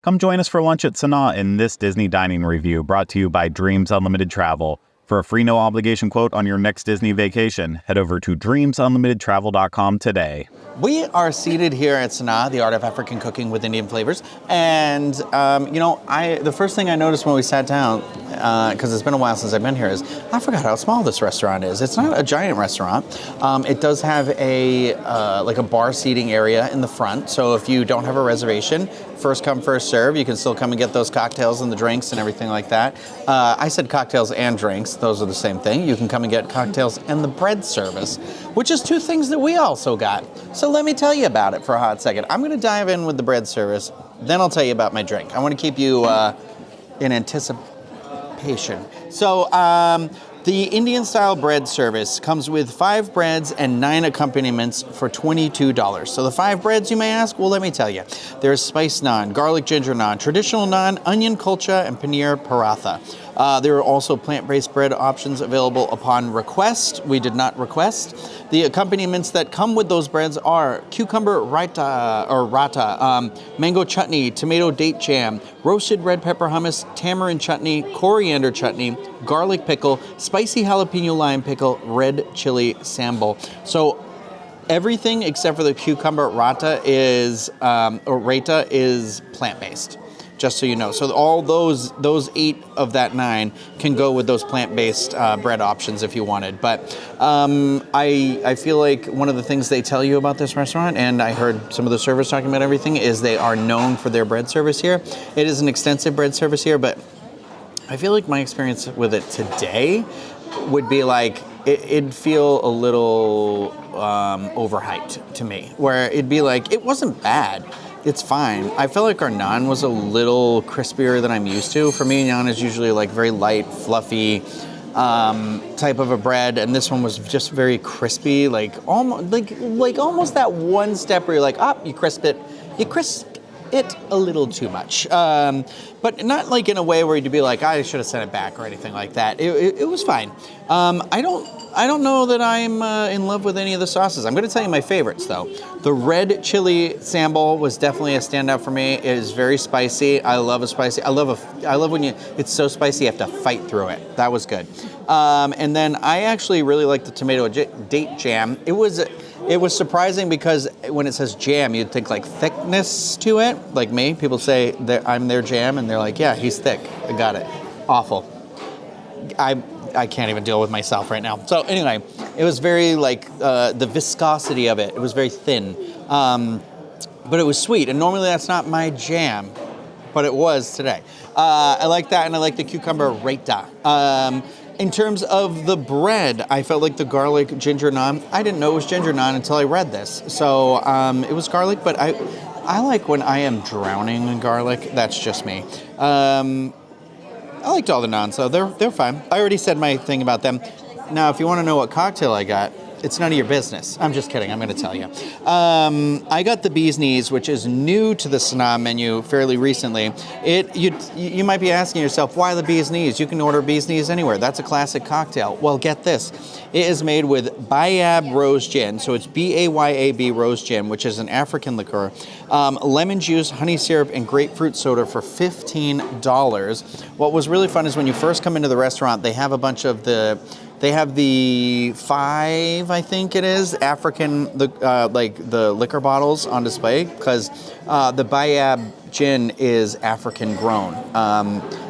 Come join us for lunch at Sanaa in this Disney dining review brought to you by Dreams Unlimited Travel. For a free no-obligation quote on your next Disney vacation, head over to dreamsunlimitedtravel.com today. We are seated here at Sanaa, the Art of African Cooking with Indian Flavors. And, the first thing I noticed when we sat down, because it's been a while since I've been here, is I forgot how small this restaurant is. It's not a giant restaurant. It does have a bar seating area in the front. So if you don't have a reservation, first come, first serve. You can still come and get those cocktails and the drinks and everything like that. I said cocktails and drinks. Those are the same thing. You can come and get cocktails and the bread service, which is two things that we also got. So let me tell you about it for a hot second. I'm going to dive in with the bread service, then I'll tell you about my drink. I want to keep you in anticipation. So the Indian-style bread service comes with 5 breads and 9 accompaniments for $22. So the 5 breads, you may ask? Well, let me tell you. There's spice naan, garlic ginger naan, traditional naan, onion kulcha, and paneer paratha. There are also plant-based bread options available upon request. We did not request. The accompaniments that come with those breads are cucumber rata, mango chutney, tomato date jam, roasted red pepper hummus, tamarind chutney, coriander chutney, garlic pickle, spicy jalapeno lime pickle, red chili sambal. So everything except for the cucumber raita is plant-based. Just so you know. So all those 8 of that 9 can go with those plant-based bread options if you wanted. But I feel like one of the things they tell you about this restaurant, and I heard some of the servers talking about everything, is they are known for their bread service here. It is an extensive bread service here, but I feel like my experience with it today would be like, it'd feel a little overhyped to me, where it'd be like, it wasn't bad. It's fine. I felt like our naan was a little crispier than I'm used to. For me, naan is usually like very light, fluffy type of a bread, and this one was just very crispy, like almost that one step where you're like, you crisped it a little too much, but not like in a way where you'd be like, I should have sent it back or anything like that. It was fine. I don't know that I'm in love with any of the sauces. I'm going to tell you my favorites though. The red chili sambal was definitely a standout for me. It is very spicy. I love a spicy. I love when it's so spicy you have to fight through it. That was good. And then I actually really like the tomato date jam. It was surprising because when it says jam, you'd think like thickness to it. Like me, people say that I'm their jam, and they're like, yeah, he's thick. I got it. Awful. I can't even deal with myself right now. So anyway, it was very like the viscosity of it. It was very thin, but it was sweet. And normally that's not my jam, but it was today. I like that, and I like the cucumber raita. In terms of the bread, I felt like the garlic ginger naan. I didn't know it was ginger naan until I read this. So it was garlic, but I like when I am drowning in garlic. That's just me. I liked all the naans, so they're fine. I already said my thing about them. Now, if you want to know what cocktail I got, it's none of your business. I'm just kidding. I'm going to tell you. I got the Bee's Knees, which is new to the Sanaa menu fairly recently. You might be asking yourself, why the Bee's Knees? You can order Bee's Knees anywhere. That's a classic cocktail. Well, get this. It is made with Bayab Rose Gin. So it's B-A-Y-A-B Rose Gin, which is an African liqueur. Lemon juice, honey syrup, and grapefruit soda for $15. What was really fun is when you first come into the restaurant, they have a bunch of They have the 5, I think it is, African, the liquor bottles on display, because the Bayab gin is African grown,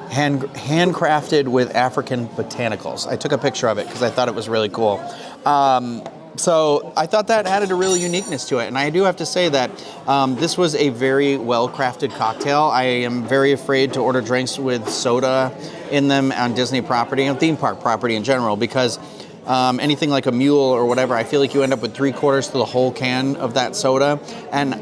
handcrafted with African botanicals. I took a picture of it because I thought it was really cool. So I thought that added a real uniqueness to it. And I do have to say that this was a very well-crafted cocktail. I am very afraid to order drinks with soda in them on Disney property and theme park property in general, because anything like a mule or whatever, I feel like you end up with 3/4 to the whole can of that soda. And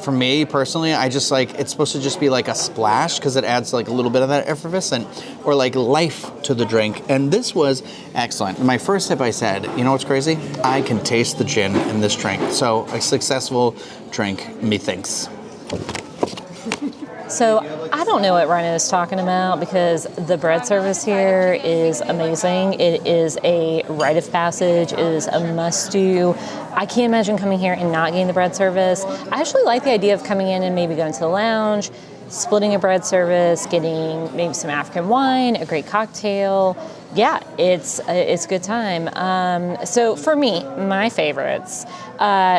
for me personally, I just like, it's supposed to just be like a splash because it adds like a little bit of that effervescent or like life to the drink. And this was excellent. In my first sip, I said, you know what's crazy? I can taste the gin in this drink. So a successful drink, methinks. So I don't know what Rhino is talking about, because the bread service here is amazing. It is a rite of passage. It is a must-do. I can't imagine coming here and not getting the bread service. I actually like the idea of coming in and maybe going to the lounge, splitting a bread service, getting maybe some African wine, a great cocktail. Yeah, it's a good time. So for me, my favorites.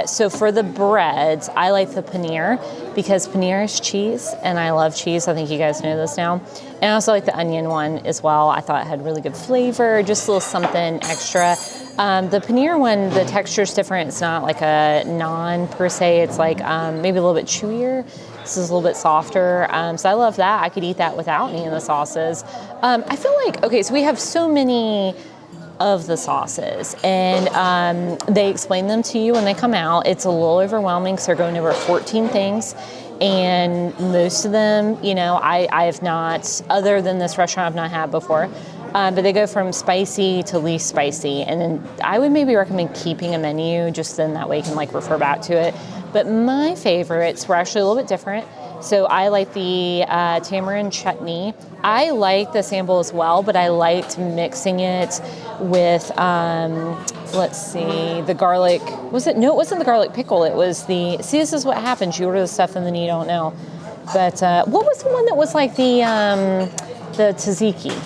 So for the breads, I like the paneer because paneer is cheese, and I love cheese. I think you guys know this now. And I also like the onion one as well. I thought it had really good flavor, just a little something extra. The paneer one, the texture's different. It's not like a naan per se. It's like maybe a little bit chewier. This is a little bit softer. So I love that. I could eat that without any of the sauces. I feel like, okay, so we have so many of the sauces, and they explain them to you when they come out. It's a little overwhelming because they're going over 14 things. And most of them, you know, I have not, other than this restaurant, I've not had before. But they go from spicy to least spicy. And then I would maybe recommend keeping a menu, just then that way you can like refer back to it. But my favorites were actually a little bit different. So I like the tamarind chutney. I like the sample as well, but I liked mixing it with, let's see, the garlic. Was it? No, it wasn't the garlic pickle. It was the, see, this is what happens. You order the stuff and then you don't know. But what was the one that was like the tzatziki?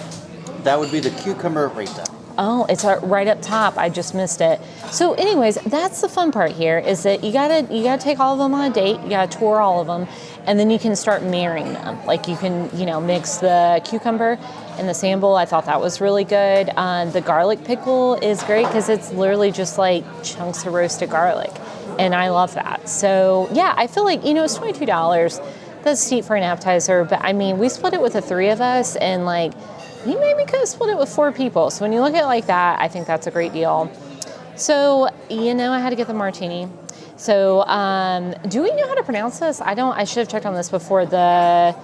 That would be the cucumber raita. Oh, it's right up top. I just missed it. So anyways, that's the fun part here is that you gotta take all of them on a date. You gotta tour all of them, and then you can start marrying them. Like you can, you know, mix the cucumber and the sample. I thought that was really good. The garlic pickle is great because it's literally just like chunks of roasted garlic, and I love that. So yeah, I feel like, you know, it's $22. That's steep for an appetizer, but I mean, we split it with the three of us, and like, you maybe could have split it with 4 people. So when you look at it like that, I think that's a great deal. So, you know, I had to get the martini. So, do we know how to pronounce this? I should have checked on this before. The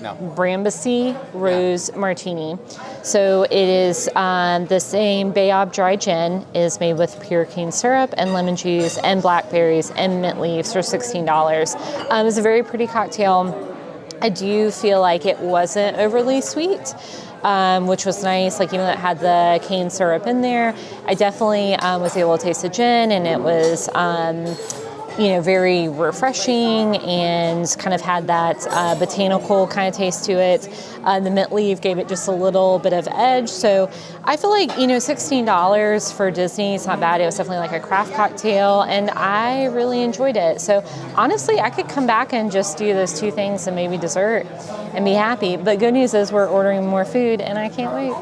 Brambacy Rose Martini. So it is the same Bayab dry gin is made with pure cane syrup and lemon juice and blackberries and mint leaves for $16. It's a very pretty cocktail. I do feel like it wasn't overly sweet, which was nice. Like, even though it had the cane syrup in there, I definitely was able to taste the gin, and it was, you know, very refreshing and kind of had that botanical kind of taste to it. The mint leaf gave it just a little bit of edge. So I feel like, you know, $16 for Disney, it's not bad. It was definitely like a craft cocktail, and I really enjoyed it. So honestly, I could come back and just do those 2 things and maybe dessert and be happy. But good news is we're ordering more food, and I can't wait.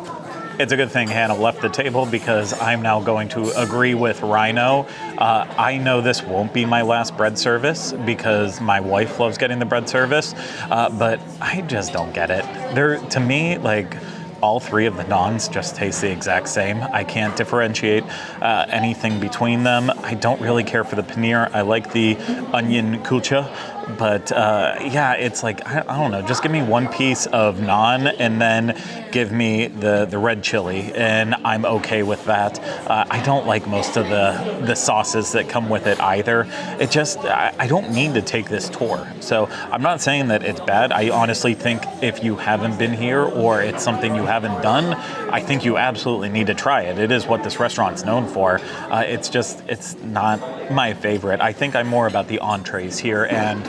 It's a good thing Hannah left the table because I'm now going to agree with Rhino. I know this won't be my last bread service because my wife loves getting the bread service, but I just don't get it. To me, like, all 3 of the naans just taste the exact same. I can't differentiate anything between them. I don't really care for the paneer. I like the onion kulcha. But yeah, it's like, I don't know, just give me 1 piece of naan and then give me the red chili, and I'm okay with that. I don't like most of the sauces that come with it either. It just, I don't need to take this tour. So I'm not saying that it's bad. I honestly think if you haven't been here or it's something you haven't done, I think you absolutely need to try it. It is what this restaurant's known for. It's just, it's not my favorite. I think I'm more about the entrees here, and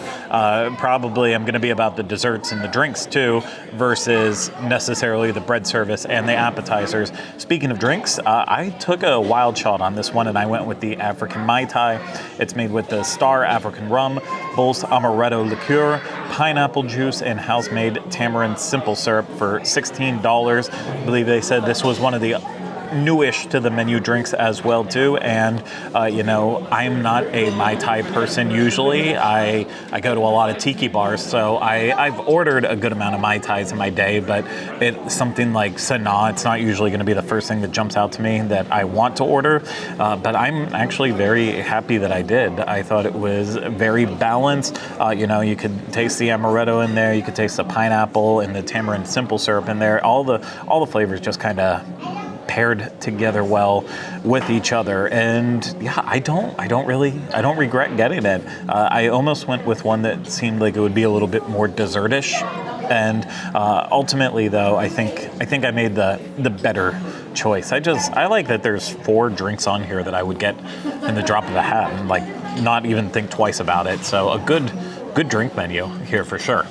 probably I'm going to be about the desserts and the drinks too, versus necessarily the bread service and the appetizers. Speaking of drinks, I took a wild shot on this one, and I went with the African Mai Tai. It's made with the Star African rum, Bolsa Amaretto liqueur, pineapple juice, and house-made tamarind simple syrup for $16. I believe they said this was one of the newish to the menu drinks as well too, and you know, I'm not a Mai Tai person usually. I go to a lot of tiki bars, so I've ordered a good amount of Mai Tais in my day, but it's something like Sanaa, it's not usually going to be the first thing that jumps out to me that I want to order, but I'm actually very happy that I did. I thought it was very balanced. You know, you could taste the amaretto in there, you could taste the pineapple and the tamarind simple syrup in there. All the flavors just kind of paired together well with each other, and yeah, I don't regret getting it. I almost went with one that seemed like it would be a little bit more dessertish, and ultimately though, I think I made the better choice. I like that there's 4 drinks on here that I would get in the drop of a hat and like not even think twice about it. So a good drink menu here for sure.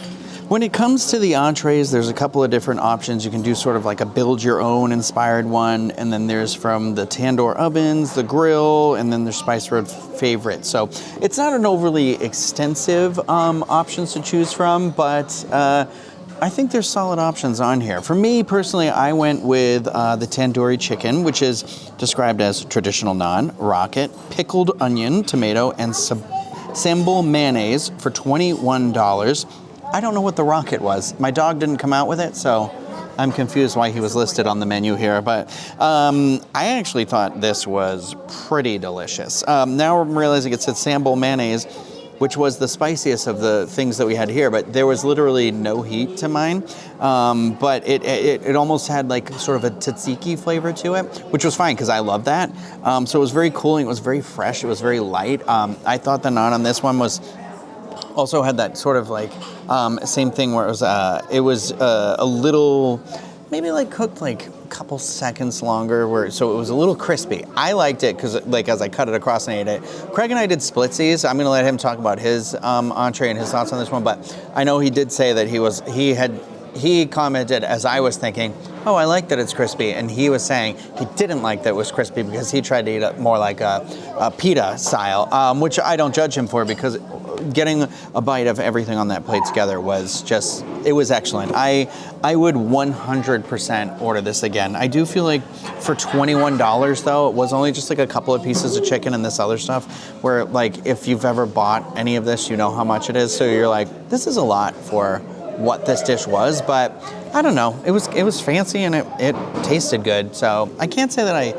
When it comes to the entrees, there's a couple of different options. You can do sort of like a build your own inspired one, and then there's from the Tandoor ovens, the grill, and then there's Spice Road favorite. So it's not an overly extensive options to choose from, but I think there's solid options on here. For me personally, I went with the Tandoori chicken, which is described as traditional naan, rocket, pickled onion, tomato, and sambal mayonnaise for $21. I don't know what the rocket was. My dog didn't come out with it, so I'm confused why he was listed on the menu here. But I actually thought this was pretty delicious. Now I'm realizing it said sambal mayonnaise, which was the spiciest of the things that we had here, but there was literally no heat to mine. But it almost had like sort of a tzatziki flavor to it, which was fine because I love that. So it was very cooling, it was very fresh, it was very light. I thought the naan on this one was also had that sort of like same thing where it was a little, maybe like cooked like a couple seconds longer, so it was a little crispy. I liked it because like as I cut it across and ate it. Craig and I did splitsies. I'm gonna let him talk about his entree and his thoughts on this one, but I know he did say that he commented as I was thinking, oh, I like that it's crispy, and he was saying he didn't like that it was crispy because he tried to eat it more like a pita style, which I don't judge him for because getting a bite of everything on that plate together was just, it was excellent. I would 100% order this again. I do feel like for $21 though, it was only just like a couple of pieces of chicken and this other stuff where like if you've ever bought any of this, you know how much it is. So you're like, this is a lot for what this dish was, but I don't know. It was fancy and it tasted good. So I can't say that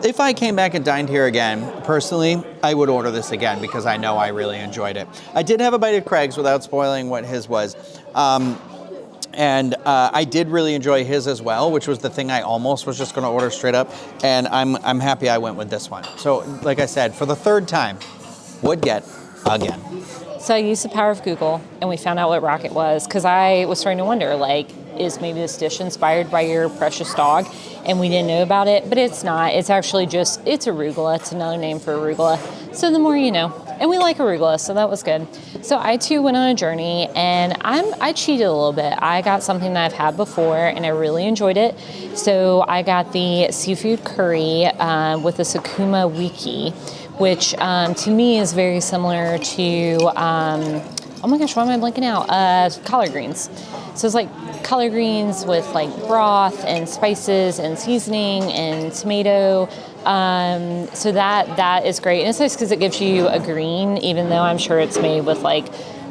if I came back and dined here again, personally, I would order this again because I know I really enjoyed it. I did have a bite of Craig's without spoiling what his was. And I did really enjoy his as well, which was the thing I almost was just going to order straight up. And I'm happy I went with this one. So like I said, for the third time, would get again. So I used the power of Google, and we found out what rocket was, because I was starting to wonder, like, is maybe this dish inspired by your precious dog? And we didn't know about it, but it's not. It's actually it's arugula. It's another name for arugula. So the more you know. And we like arugula, so that was good. So I too went on a journey, and I cheated a little bit. I got something that I've had before, and I really enjoyed it. So I got the seafood curry with the Sakuma wiki, which to me is very similar to, oh my gosh, why am I blanking out? Collard greens. So it's like collard greens with like broth and spices and seasoning and tomato. So that is great. And it's nice because it gives you a green, even though I'm sure it's made with like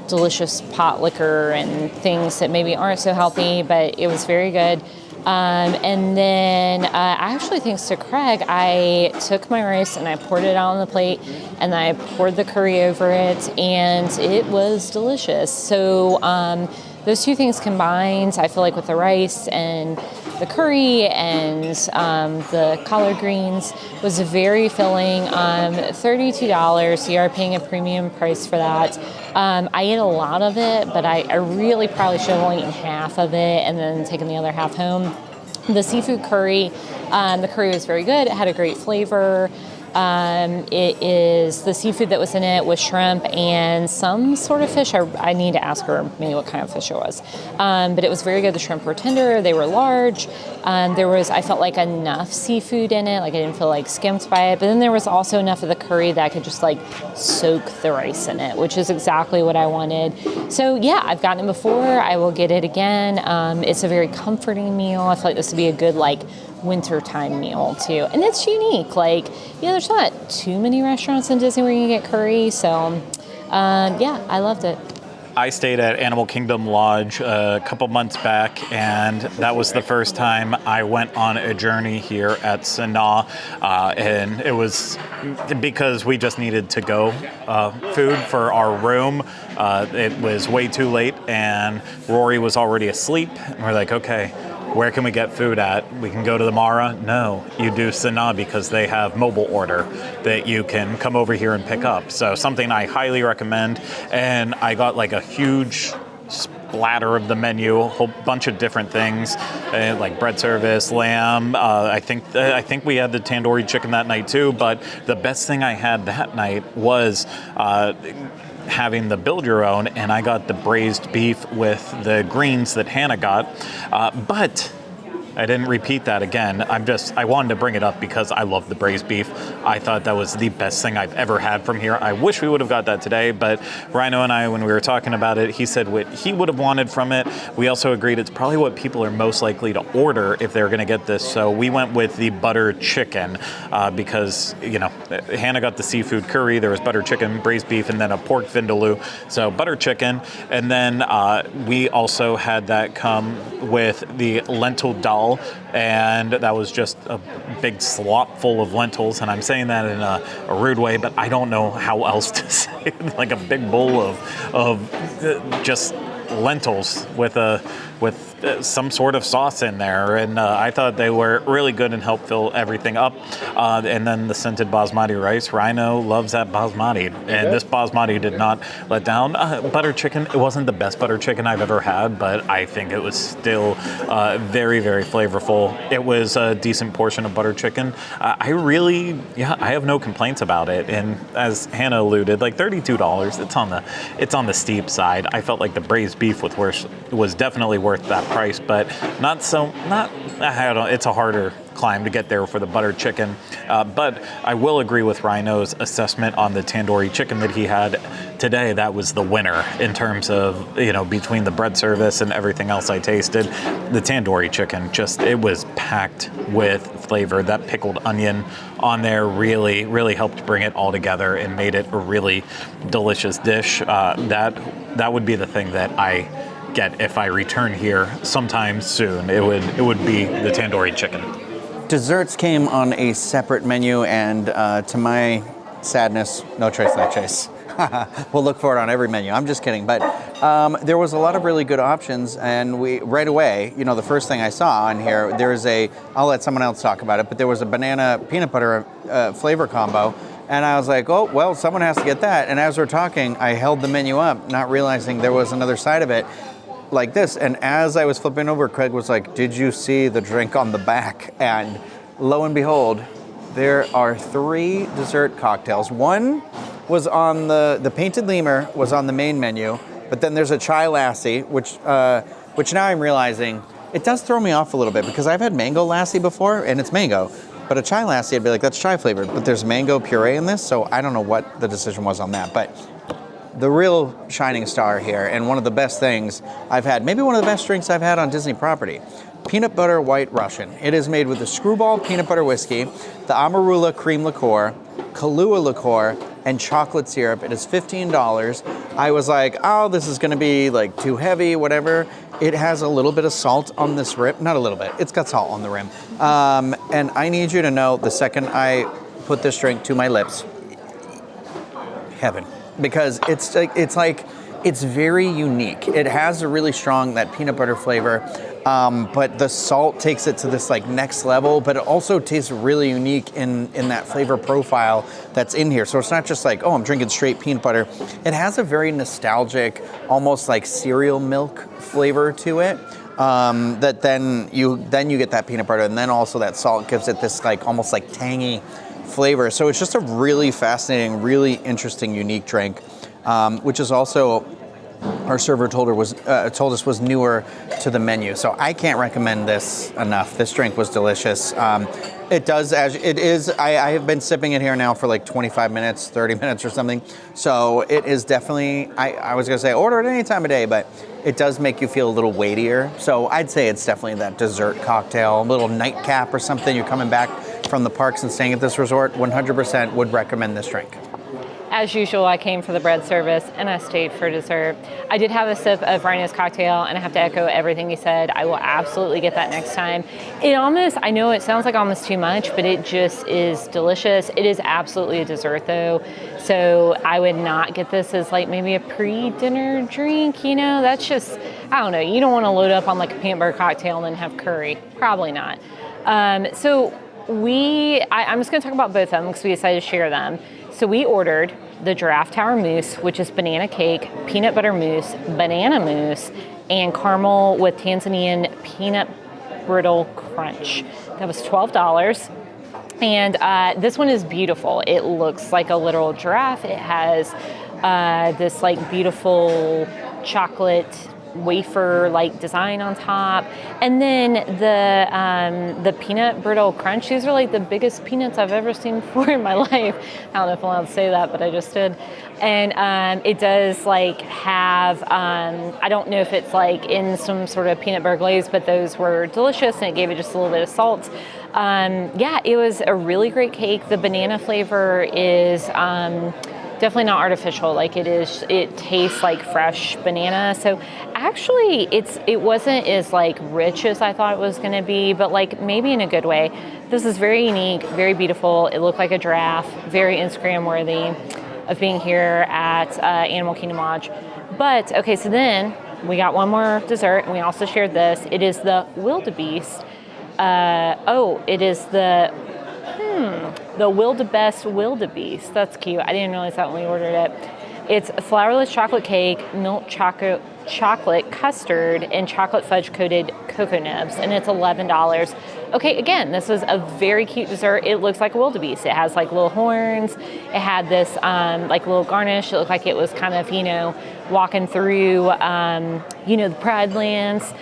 delicious pot liquor and things that maybe aren't so healthy, but it was very good. And then actually, thanks to Craig, I took my rice and I poured it out on the plate, and I poured the curry over it, and it was delicious. So those two things combined, I feel like with the rice and the curry and the collard greens, was very filling. $32, so you are paying a premium price for that. I ate a lot of it, but I really probably should have only eaten half of it and then taken the other half home. The seafood curry, the curry was very good. It had a great flavor. It is the seafood that was in it was shrimp and some sort of fish. I need to ask her maybe what kind of fish it was. But it was very good. The shrimp were tender. They were large. I felt like enough seafood in it. Like I didn't feel like skimped by it. But then there was also enough of the curry that I could just like soak the rice in it, which is exactly what I wanted. So yeah, I've gotten it before. I will get it again. It's a very comforting meal. I feel like this would be a good like wintertime meal too. And it's unique. Like, there's not too many restaurants in Disney where you can get curry. So yeah, I loved it. I stayed at Animal Kingdom Lodge a couple months back, and that was the first time I went on a journey here at Sanaa, and it was because we just needed to go food for our room. It was way too late, and Rory was already asleep, and we're like, okay, where can we get food at? We can go to the Mara? No, you do Sanaa because they have mobile order that you can come over here and pick up. So something I highly recommend. And I got like a huge splatter of the menu, a whole bunch of different things, like bread service, lamb. I think we had the tandoori chicken that night too. But the best thing I had that night was having the build your own, and I got the braised beef with the greens that Hannah got, but I didn't repeat that again. I wanted to bring it up because I love the braised beef. I thought that was the best thing I've ever had from here. I wish we would have got that today, but Rhino and I, when we were talking about it, he said what he would have wanted from it. We also agreed it's probably what people are most likely to order if they're going to get this. So we went with the butter chicken because, Hannah got the seafood curry. There was butter chicken, braised beef, and then a pork vindaloo. So butter chicken. And then we also had that come with the lentil dal. And that was just a big slop full of lentils, and I'm saying that in a rude way, but I don't know how else to say it. Like a big bowl of just lentils with some sort of sauce in there, and I thought they were really good and helped fill everything up. And then the scented basmati rice. Rhino loves that basmati, and this basmati did not let down. Butter chicken, it wasn't the best butter chicken I've ever had, but I think it was still very, very flavorful. It was a decent portion of butter chicken. I have no complaints about it. And as Hannah alluded, like $32, it's on the steep side. I felt like the braised beef was definitely worth that price, but I don't know, it's a harder climb to get there for the butter chicken. But I will agree with Rhino's assessment on the tandoori chicken that he had today. That was the winner in terms of, between the bread service and everything else I tasted. The tandoori chicken, it was packed with flavor. That pickled onion on there really, really helped bring it all together and made it a really delicious dish. That would be the thing that I get if I return here sometime soon. It would be the tandoori chicken. Desserts came on a separate menu, and to my sadness, no tres leches. We'll look for it on every menu. I'm just kidding. But there was a lot of really good options, and we right away, the first thing I saw on here, I'll let someone else talk about it, but there was a banana peanut butter flavor combo. And I was like, oh, well, someone has to get that. And as we're talking, I held the menu up, not realizing there was another side of it like this. And as I was flipping over, Craig was like, did you see the drink on the back? And lo and behold, there are 3 dessert cocktails. One was on the painted lemur was on the main menu, but then there's a chai lassi, which now I'm realizing it does throw me off a little bit because I've had mango lassi before and it's mango. But a chai lassi, I'd be like, that's chai flavored. But there's mango puree in this, so I don't know what the decision was on that. But the real shining star here, and one of the best things I've had, maybe one of the best drinks I've had on Disney property, peanut butter white Russian. It is made with the Screwball peanut butter whiskey, the Amarula cream liqueur, Kahlua liqueur, and chocolate syrup. It is $15. I was like, oh, this is going to be like too heavy, whatever. It has a little bit of salt on this rim. Not a little bit. It's got salt on the rim. And I need you to know the second I put this drink to my lips, heaven. Because it's very unique. It has a really strong, that peanut butter flavor, but the salt takes it to this next level, but it also tastes really unique in that flavor profile that's in here. So it's not just oh, I'm drinking straight peanut butter. It has a very nostalgic, almost like cereal milk flavor to it. That then you get that peanut butter, and then also that salt gives it this almost tangy flavor. So it's just a really fascinating, really interesting, unique drink, which is also our server told us was newer to the menu. So I can't recommend this enough. This drink was delicious. It is. I have been sipping it here now for 25 minutes, 30 minutes or something. So it is definitely, I was going to say order it any time of day, but it does make you feel a little weightier. So I'd say it's definitely that dessert cocktail, a little nightcap or something. You're coming back from the parks and staying at this resort, 100% would recommend this drink. As usual, I came for the bread service and I stayed for dessert. I did have a sip of Rhino's cocktail, and I have to echo everything he said. I will absolutely get that next time. I know it sounds like almost too much, but it just is delicious. It is absolutely a dessert though. So I would not get this as like maybe a pre-dinner drink, you know? That's just, I don't know. You don't want to load up on like a peanut butter cocktail and then have curry. Probably not. I'm just going to talk about both of them because we decided to share them. So we ordered the Giraffe Tower Mousse, which is banana cake, peanut butter mousse, banana mousse, and caramel with Tanzanian peanut brittle crunch. That was $12. And this one is beautiful. It looks like a literal giraffe. It has this like beautiful chocolate wafer like design on top, and then the peanut brittle crunch. These are like the biggest peanuts I've ever seen before in my life. I don't know if I'm allowed to say that, but I just did. And it does like have I don't know if it's like in some sort of peanut butter glaze, but those were delicious, and it gave it just a little bit of salt. Yeah, it was a really great cake. The banana flavor is definitely not artificial. Like it tastes like fresh banana. So actually it wasn't as like rich as I thought it was going to be, but like maybe in a good way. This is very unique, very beautiful. It looked like a giraffe, very Instagram worthy of being here at Animal Kingdom Lodge. But okay, so then we got one more dessert, and we also shared this. It is the wildebeest. It is the wildebeest. That's cute. I didn't realize that when we ordered it. It's a flourless chocolate cake, milk chocolate custard, and chocolate fudge coated cocoa nibs, and it's $11. Okay, again, this was a very cute dessert. It looks like a wildebeest. It has like little horns. It had this like little garnish. It looked like it was kind of, walking through, the Pride Lands.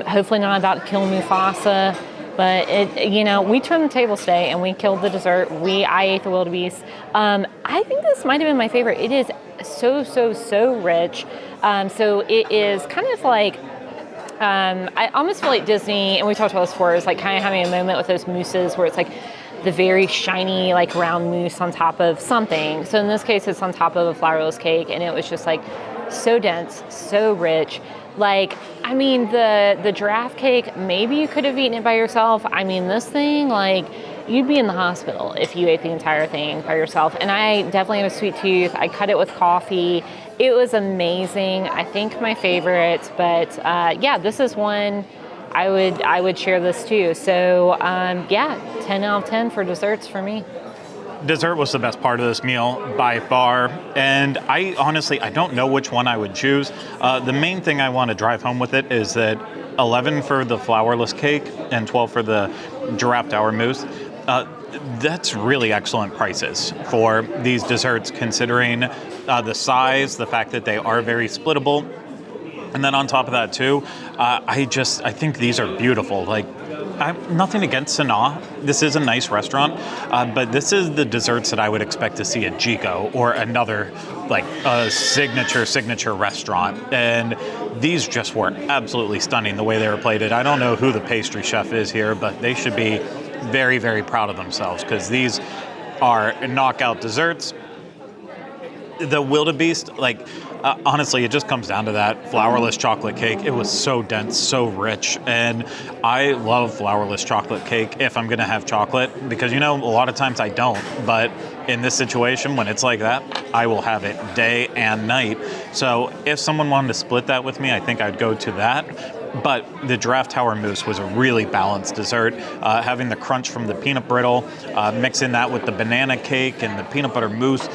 Hopefully not about to kill Mufasa. But we turned the tables today and we killed the dessert. I ate the wildebeest. I think this might have been my favorite. It is so rich. So it is kind of like, I almost feel like Disney, and we talked about this before, is like kind of having a moment with those mousses where it's like the very shiny, like round mousse on top of something. So in this case, it's on top of a flourless cake, and it was just like so dense, so rich. Like, I mean, the giraffe cake, maybe you could have eaten it by yourself. I mean, this thing, like, you'd be in the hospital if you ate the entire thing by yourself. And I definitely have a sweet tooth. I cut it with coffee. It was amazing. I think my favorite, but this is one I would share this too. So 10 out of 10 for desserts for me. Dessert was the best part of this meal by far, and I honestly don't know which one I would choose. The main thing I want to drive home with it is that 11 for the flourless cake and 12 for the giraffe tower mousse. That's really excellent prices for these desserts, considering the size, the fact that they are very splittable, and then on top of that too, I think these are beautiful. Like, I'm nothing against Sanaa. This is a nice restaurant, but this is the desserts that I would expect to see at Chico or another like a signature restaurant. And these just were absolutely stunning the way they were plated. I don't know who the pastry chef is here, but they should be very, very proud of themselves because these are knockout desserts. The wildebeest, honestly, it just comes down to that flourless chocolate cake. It was so dense, so rich, and I love flourless chocolate cake if I'm going to have chocolate because, a lot of times I don't, but in this situation, when it's like that, I will have it day and night. So if someone wanted to split that with me, I think I'd go to that. But the giraffe tower mousse was a really balanced dessert. Having the crunch from the peanut brittle, mixing that with the banana cake and the peanut butter mousse,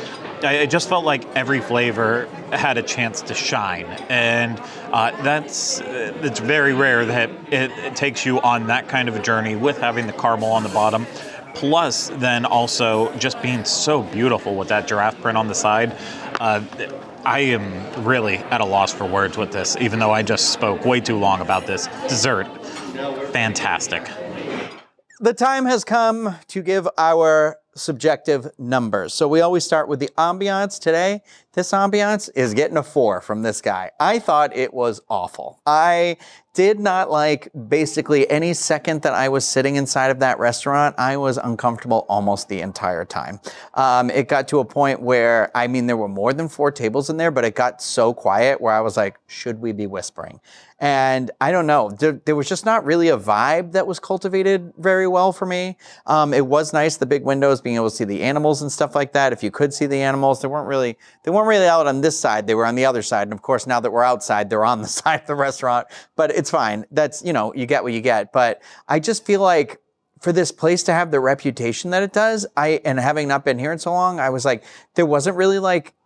I just felt like every flavor had a chance to shine, and it's very rare that it takes you on that kind of a journey with having the caramel on the bottom, plus then also just being so beautiful with that giraffe print on the side. I am really at a loss for words with this, even though I just spoke way too long about this dessert. Fantastic. The time has come to give our subjective numbers. So we always start with the ambiance. Today, this ambiance is getting a 4 from this guy. I thought it was awful. I did not like basically any second that I was sitting inside of that restaurant. I was uncomfortable almost the entire time. It got to a point where, there were more than 4 tables in there, but it got so quiet where I was like, should we be whispering? And I don't know, there was just not really a vibe that was cultivated very well for me. It was nice, the big windows, being able to see the animals and stuff like that. If you could see the animals, they weren't really out on this side, they were on the other side. And of course, now that we're outside, they're on the side of the restaurant, but it's fine. That's, you get what you get. But I just feel like for this place to have the reputation that it does, and having not been here in so long, I was like, there wasn't really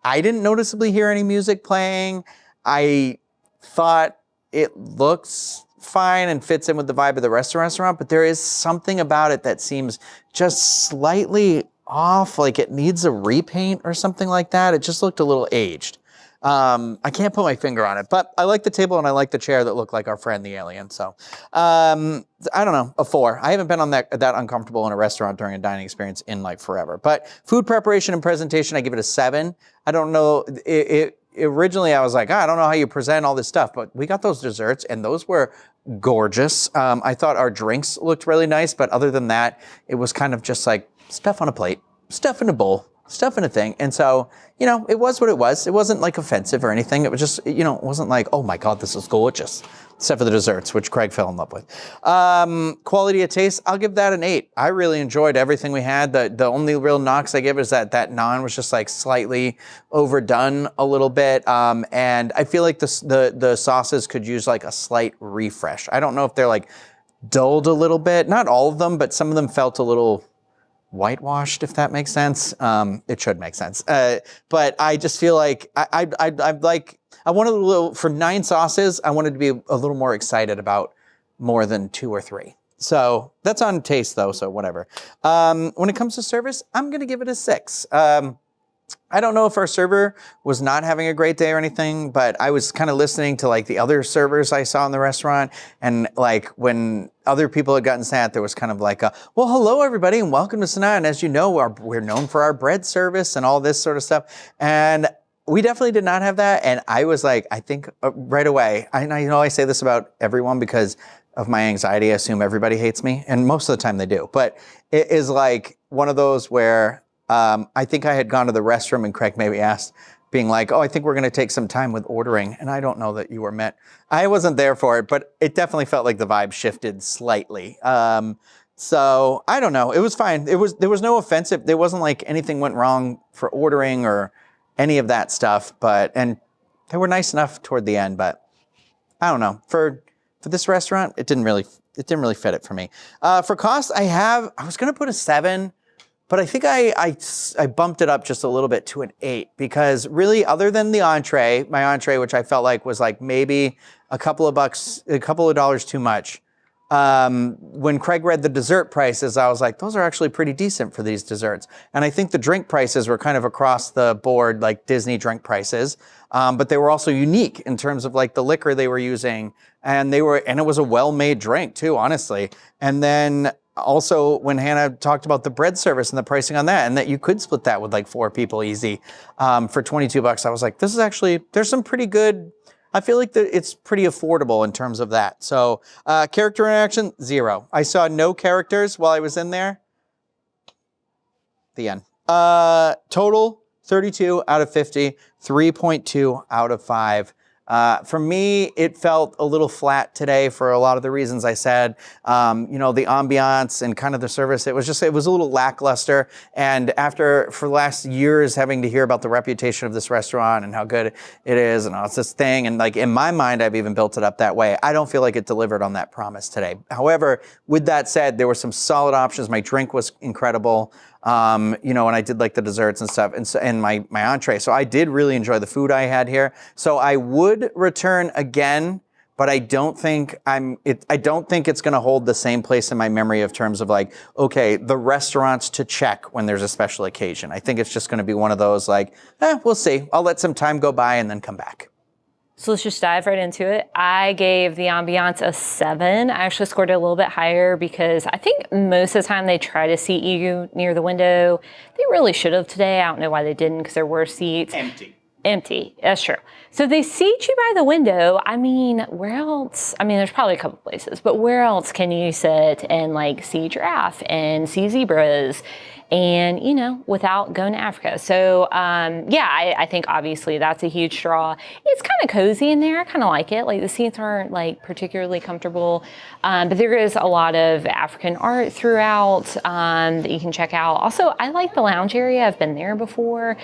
I didn't noticeably hear any music playing. I thought it looks fine and fits in with the vibe of the restaurant, but there is something about it that seems just slightly off, like it needs a repaint or something like that. It just looked a little aged. I can't put my finger on it, but I like the table and I like the chair that looked like our friend the alien. So I don't know, a 4. I haven't been on that uncomfortable in a restaurant during a dining experience in like forever. But food preparation and presentation, I give it a 7. I don't know. Originally, I was like, I don't know how you present all this stuff, but we got those desserts and those were gorgeous. I thought our drinks looked really nice, but other than that, it was kind of just like stuff on a plate, stuff in a bowl, stuff in a thing. And so, it was what it was. It wasn't like offensive or anything. It was just, it wasn't like, oh my God, this is gorgeous. Except for the desserts, which Craig fell in love with. Quality of taste, I'll give that an 8. I really enjoyed everything we had. The only real knocks I give is that naan was just like slightly overdone a little bit. And I feel like the sauces could use like a slight refresh. I don't know if they're like dulled a little bit. Not all of them, but some of them felt a little whitewashed, if that makes sense. It should make sense. But I just feel like I wanted a little, for 9 sauces, I wanted to be a little more excited about more than 2 or 3. So that's on taste though, so whatever. When it comes to service, I'm gonna give it a 6. I don't know if our server was not having a great day or anything, but I was kind of listening to like the other servers I saw in the restaurant. And like when other people had gotten sat, there was kind of like, well, hello everybody and welcome to Sanaa. And as you know, we're known for our bread service and all this sort of stuff. And we definitely did not have that. And I was like, I think right away, I say this about everyone because of my anxiety. I assume everybody hates me. And most of the time they do. But it is like one of those where I think I had gone to the restroom and Craig maybe asked, being like, oh, I think we're going to take some time with ordering. And I don't know that you were meant. I wasn't there for it, but it definitely felt like the vibe shifted slightly. So I don't know. It was fine. There was no offensive. There wasn't like anything went wrong for ordering or any of that stuff. And they were nice enough toward the end. But I don't know. For this restaurant, it didn't really fit it for me. For cost, I was going to put a 7. But I think I bumped it up just a little bit to an 8 because really, other than the entree, my entree, which I felt like was like maybe a couple of dollars too much. When Craig read the dessert prices, I was like, those are actually pretty decent for these desserts. And I think the drink prices were kind of across the board, like Disney drink prices. But they were also unique in terms of like the liquor they were using, and it was a well-made drink too, honestly. And then also, when Hannah talked about the bread service and the pricing on that, and that you could split that with like 4 people easy for $22, I was like, this is actually, there's some pretty good, I feel like it's pretty affordable in terms of that. So character interaction, 0. I saw no characters while I was in there. The end. Total, 32 out of 50, 3.2 out of 5. For me, it felt a little flat today for a lot of the reasons I said. The ambiance and kind of the service, it was a little lackluster. And for the last years having to hear about the reputation of this restaurant and how good it is and it's this thing, and like in my mind, I've even built it up that way. I don't feel like it delivered on that promise today. However, with that said, there were some solid options. My drink was incredible. And I did like the desserts and stuff and my entree. So I did really enjoy the food I had here. So I would return again, but I don't think it's going to hold the same place in my memory of terms of like, okay, the restaurants to check when there's a special occasion. I think it's just going to be one of those like, we'll see. I'll let some time go by and then come back. So let's just dive right into it. I gave the ambiance a 7. I actually scored it a little bit higher because I think most of the time they try to seat you near the window. They really should have today. I don't know why they didn't because there were seats. Empty. That's true. So they seat you by the window. I mean, where else? I mean, there's probably a couple places, but where else can you sit and like see giraffe and see zebras and, without going to Africa? So, I think obviously that's a huge draw. It's kind of cozy in there. I kind of like it. Like the seats aren't like particularly comfortable, but there is a lot of African art throughout that you can check out. Also, I like the lounge area. I've been there before.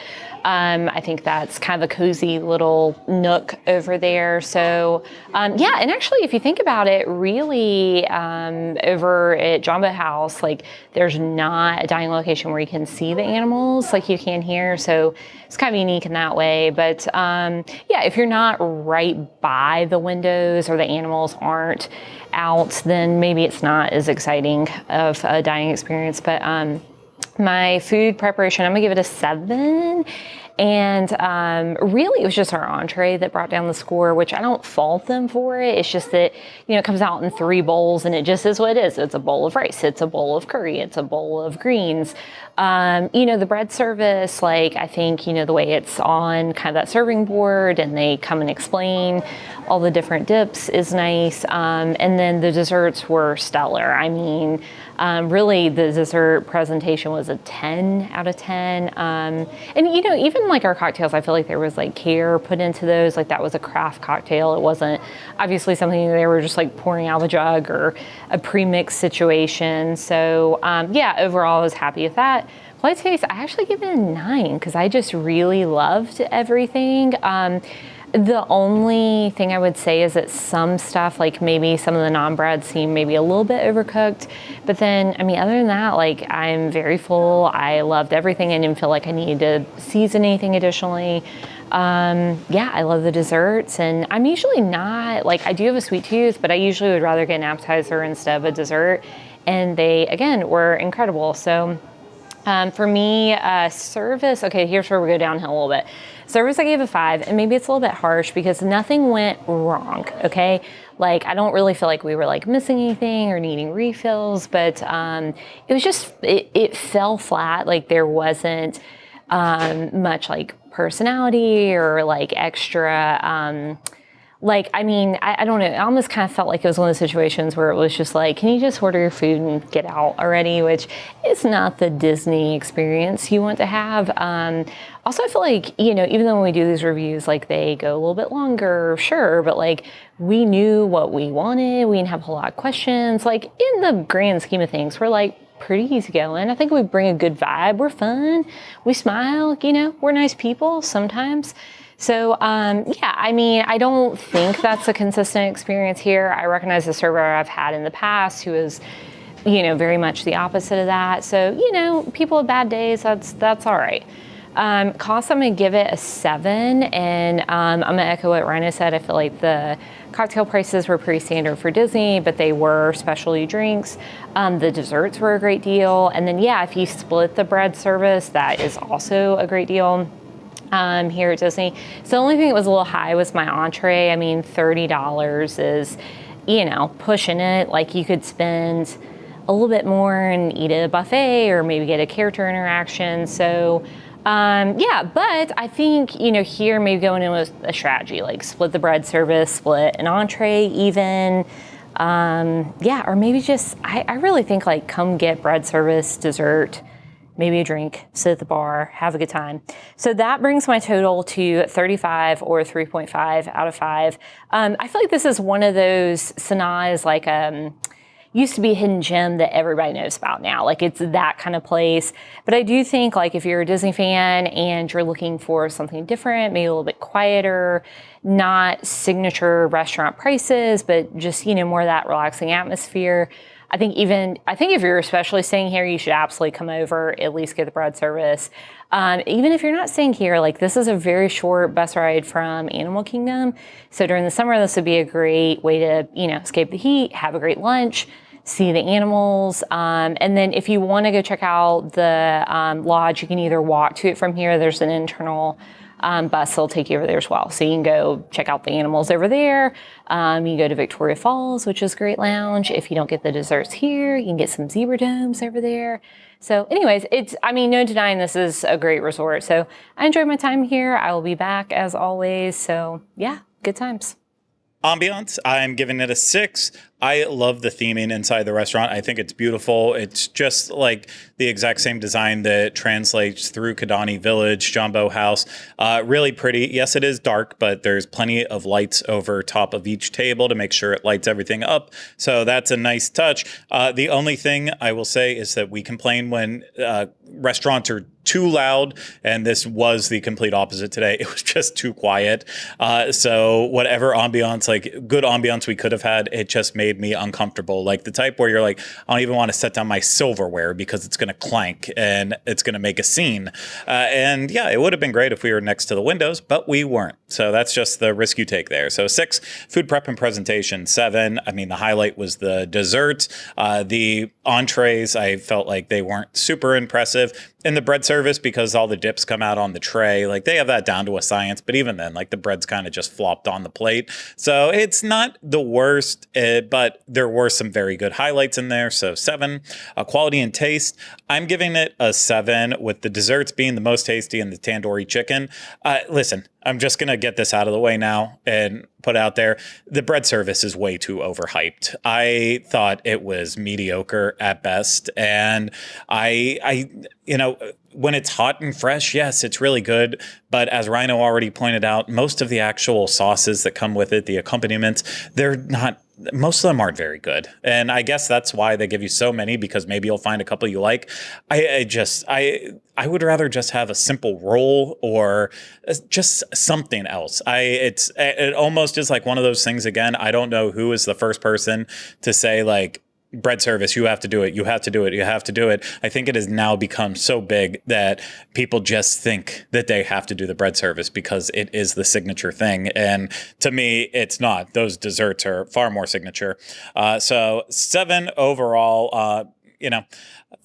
I think that's kind of a cozy little nook over there. So, and actually, if you think about it, really, over at Jumbo House, like there's not a dining location where you can see the animals like you can here. So it's kind of unique in that way. But if you're not right by the windows or the animals aren't out, then maybe it's not as exciting of a dining experience. But My food preparation, I'm gonna give it a 7. And really, it was just our entree that brought down the score, which I don't fault them for it. It's just that, it comes out in 3 bowls and it just is what it is. It's a bowl of rice, it's a bowl of curry, it's a bowl of greens. The bread service, I think, the way it's on kind of that serving board and they come and explain all the different dips is nice. And then the desserts were stellar. I mean, really the dessert presentation was a 10 out of 10. And even our cocktails, I feel like there was care put into those. That was a craft cocktail. It wasn't obviously something they were just pouring out of a jug or a pre-mixed situation. So overall I was happy with that. Flight taste, I actually give it a 9 because I just really loved everything. The only thing I would say is that some stuff, maybe some of the non-bread seem maybe a little bit overcooked. But then, other than that, I'm very full. I loved everything. I didn't feel like I needed to season anything additionally. I love the desserts. And I'm usually not, I do have a sweet tooth, but I usually would rather get an appetizer instead of a dessert. And they, again, were incredible. So for me, service, okay, here's where we go downhill a little bit. Service, I gave a 5, and maybe it's a little bit harsh because nothing went wrong, okay? I don't really feel like we were missing anything or needing refills, but it was just, it fell flat. There wasn't much personality or extra, I don't know. I almost kind of felt like it was one of those situations where it was just can you just order your food and get out already? Which is not the Disney experience you want to have. Also, I feel even though when we do these reviews, they go a little bit longer, sure, but we knew what we wanted. We didn't have a whole lot of questions. In the grand scheme of things, we're pretty easygoing. I think we bring a good vibe. We're fun. We smile, we're nice people sometimes. So, I don't think that's a consistent experience here. I recognize the server I've had in the past who is, very much the opposite of that. So, people have bad days, that's all right. Cost, I'm going to give it a 7, and I'm going to echo what Rhino said. I feel like the cocktail prices were pretty standard for Disney, but they were specialty drinks. The desserts were a great deal. And then, if you split the bread service, that is also a great deal. Here at Disney. So the only thing that was a little high was my entree. $30 is, pushing it. You could spend a little bit more and eat at a buffet or maybe get a character interaction. So, but I think, here maybe going in with a strategy, split the bread service, split an entree even. Or maybe just, I really think come get bread service, dessert, maybe a drink, sit at the bar, have a good time. So that brings my total to 35 or 3.5 out of 5. I feel like this is one of those, Sanaa is used to be a hidden gem that everybody knows about now. It's that kind of place. But I do think if you're a Disney fan and you're looking for something different, maybe a little bit quieter, not signature restaurant prices, but just, more of that relaxing atmosphere, I think if you're especially staying here, you should absolutely come over, at least get the bread service. Even if you're not staying here, this is a very short bus ride from Animal Kingdom. So during the summer, this would be a great way to, escape the heat, have a great lunch, see the animals. And then if you want to go check out the lodge, you can either walk to it from here. There's an internal bus that'll take you over there as well. So you can go check out the animals over there. You can go to Victoria Falls, which is a great lounge. If you don't get the desserts here, you can get some zebra domes over there. So anyways, no denying this is a great resort. So I enjoyed my time here. I will be back as always. So yeah, good times. Ambiance, I'm giving it a 6. I love the theming inside the restaurant. I think it's beautiful. It's just the exact same design that translates through Kidani Village, Jumbo House. Really pretty. Yes, it is dark, but there's plenty of lights over top of each table to make sure it lights everything up. So that's a nice touch. The only thing I will say is that we complain when restaurants are too loud, and this was the complete opposite today. It was just too quiet. So whatever ambiance, good ambiance we could have had, it just made me uncomfortable. The type where you're I don't even want to set down my silverware because it's going to clank and it's going to make a scene. And yeah, it would have been great if we were next to the windows, but we weren't. So that's just the risk you take there. So 6, food prep and presentation. 7, I mean, the highlight was the desserts. The entrees, I felt like they weren't super impressive. And the bread service, because all the dips come out on the tray, like they have that down to a science. But even then, like the bread's kind of just flopped on the plate. So it's not the worst, but there were some very good highlights in there. So 7, quality and taste. I'm giving it a 7, with the desserts being the most tasty and the tandoori chicken. Listen, I'm just going to get this out of the way now and put out there. The bread service is way too overhyped. I thought it was mediocre at best. And when it's hot and fresh, yes, it's really good. But as Rhino already pointed out, most of the actual sauces that come with it, the accompaniments, most of them aren't very good. And I guess that's why they give you so many, because maybe you'll find a couple you like. I would rather just have a simple roll or just something else. It almost is like one of those things again. I don't know who is the first person to say like, bread service, you have to do it, you have to do it, you have to do it. I think it has now become so big that people just think that they have to do the bread service because it is the signature thing. And to me, it's not. Those desserts are far more signature. So 7 overall.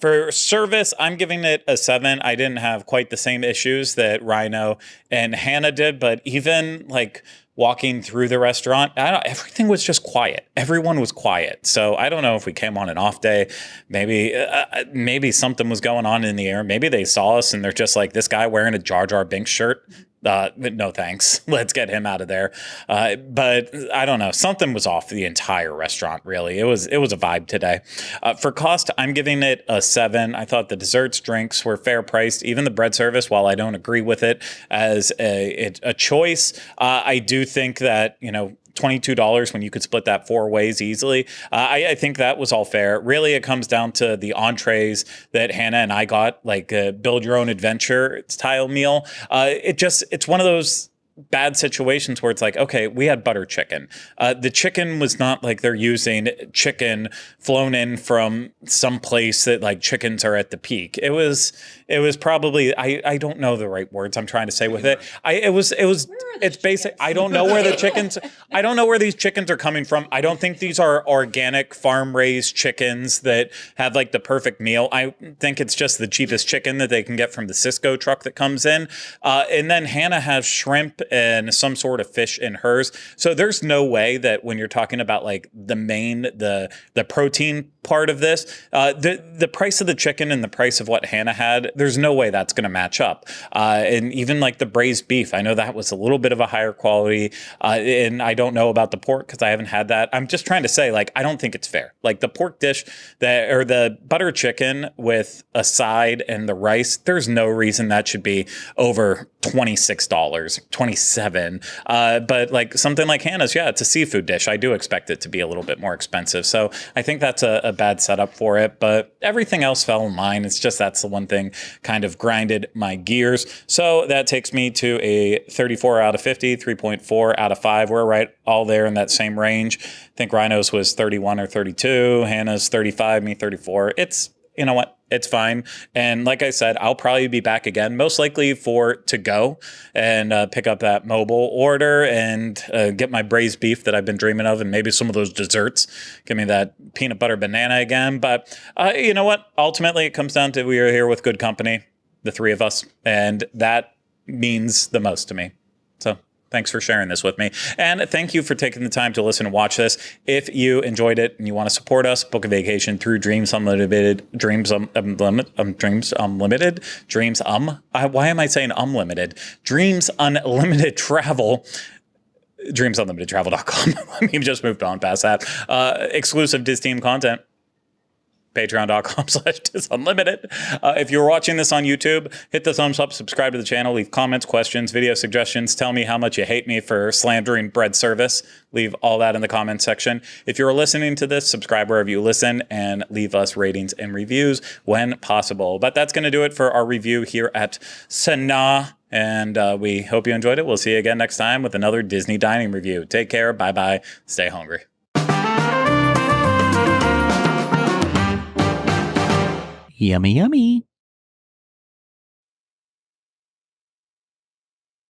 For service, I'm giving it a 7. I didn't have quite the same issues that Rhino and Hannah did, but even like walking through the restaurant, everything was just quiet. Everyone was quiet. So I don't know if we came on an off day. Maybe something was going on in the air. Maybe they saw us and they're just like, this guy wearing a Jar Jar Binks shirt. No thanks. Let's get him out of there. But I don't know. Something was off the entire restaurant, really. It was a vibe today. For cost, I'm giving it a 7. I thought the desserts, drinks were fair priced. Even the bread service, while I don't agree with it as a choice, I do think that, $22 when you could split that 4 ways easily. I think that was all fair. Really, it comes down to the entrees that Hannah and I got, like a build your own adventure style meal. It's one of those bad situations where it's like, okay, we had butter chicken. The chicken was not like they're using chicken flown in from some place that like chickens are at the peak. It was probably, I don't know the right words I'm trying to say with it. It's basic. I don't know where these chickens are coming from. I don't think these are organic farm raised chickens that have like the perfect meal. I think it's just the cheapest chicken that they can get from the Cisco truck that comes in. And then Hannah has shrimp and some sort of fish in hers. So there's no way that when you're talking about like the protein part of this, the price of the chicken and the price of what Hannah had, there's no way that's going to match up. And even like the braised beef, I know that was a little bit of a higher quality. And I don't know about the pork because I haven't had that. I'm just trying to say, like, I don't think it's fair. Like the pork dish or the butter chicken with a side and the rice, there's no reason that should be over $26, $27. But like something like Hannah's, yeah, it's a seafood dish. I do expect it to be a little bit more expensive. So I think that's a bad setup for it, but everything else fell in line. It's just, that's the one thing kind of grinded my gears. So that takes me to a 34 out of 50, 3.4 out of 5. We're right all there in that same range. I think Rhino's was 31 or 32. Hannah's 35, me 34. You know what? It's fine. And like I said, I'll probably be back again, most likely to go and pick up that mobile order and get my braised beef that I've been dreaming of, and maybe some of those desserts. Give me that peanut butter banana again. But you know what? Ultimately, it comes down to we are here with good company, the 3 of us, and that means the most to me. So thanks for sharing this with me. And thank you for taking the time to listen and watch this. If you enjoyed it and you want to support us, book a vacation through Dreams Unlimited. Why am I saying unlimited? Dreams Unlimited Travel. DreamsUnlimitedTravel.com. Let me just moved on past that. Exclusive Dis Team content. Patreon.com/disunlimited. If you're watching this on YouTube, hit the thumbs up, subscribe to the channel, leave comments, questions, video suggestions. Tell me how much you hate me for slandering bread service. Leave all that in the comments section. If you're listening to this, subscribe wherever you listen and leave us ratings and reviews when possible. But that's going to do it for our review here at Sanaa. And we hope you enjoyed it. We'll see you again next time with another Disney dining review. Take care. Bye-bye. Stay hungry. Yummy, yummy.